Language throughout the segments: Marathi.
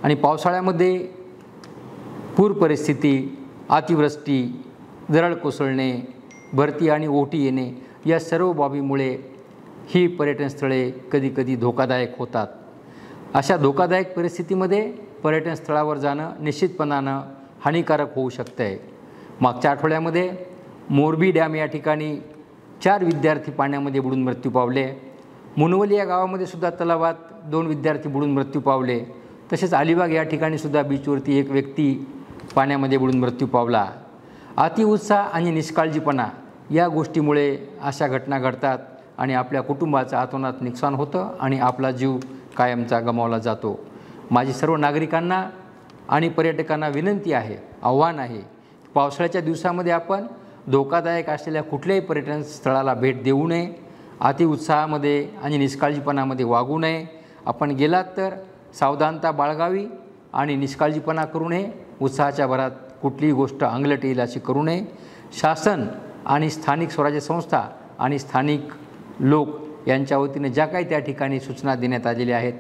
आणि पावसाळ्यामध्ये पूर परिस्थिती, अतिवृष्टी, दरड कोसळणे, भरती आणि ओहोटी येणे या सर्व बाबीमुळे ही पर्यटन स्थळे कधीकधी धोकादायक होतात। अशा धोकादायक परिस्थितीमध्ये पर्यटन स्थळावर जाणं निश्चितपणानं हानिकारक होऊ शकते। मागच्या आठवड्यामध्ये मोरबी डॅम या ठिकाणी 4 विद्यार्थी पाण्यामध्ये बुडून मृत्यू पावले। मुनवली या गावामध्ये सुद्धा तलावात 2 विद्यार्थी बुडून मृत्यू पावले। तसेच अलिबाग या ठिकाणी सुद्धा बीचवरती एक व्यक्ती पाण्यामध्ये बुडून मृत्यू पावला। अतिउत्साह आणि निष्काळजीपणा या गोष्टीमुळे अशा घटना घडतात आणि आपल्या कुटुंबाचं अतोनात नुकसान होतं आणि आपला जीव कायमचा गमावला जातो। माझी सर्व नागरिकांना आणि पर्यटकांना विनंती आहे, आव्हान आहे, पावसाळ्याच्या दिवसामध्ये आपण धोकादायक असलेल्या कुठल्याही पर्यटन स्थळाला भेट देऊ नये, अतिउत्साहामध्ये आणि निष्काळजीपणामध्ये वागू नये। आपण गेलात तर सावधानता बाळगावी आणि निष्काळजीपणा करू नये, उत्साहाच्या भरात कुठलीही गोष्ट अंगलट येईल अशी करू नये। शासन आणि स्थानिक स्वराज्य संस्था आणि स्थानिक लोक यांच्या वतीने ज्या काही त्या ठिकाणी सूचना देण्यात आलेल्या आहेत।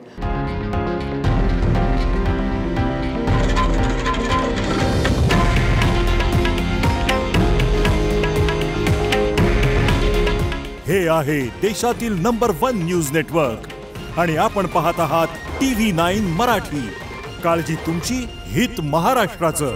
हे आहे देशातील नंबर 1 न्यूज नेटवर्क आणि आपण पाहत आहात TV9 मराठी। काळजी तुमची, हित महाराष्ट्राचं।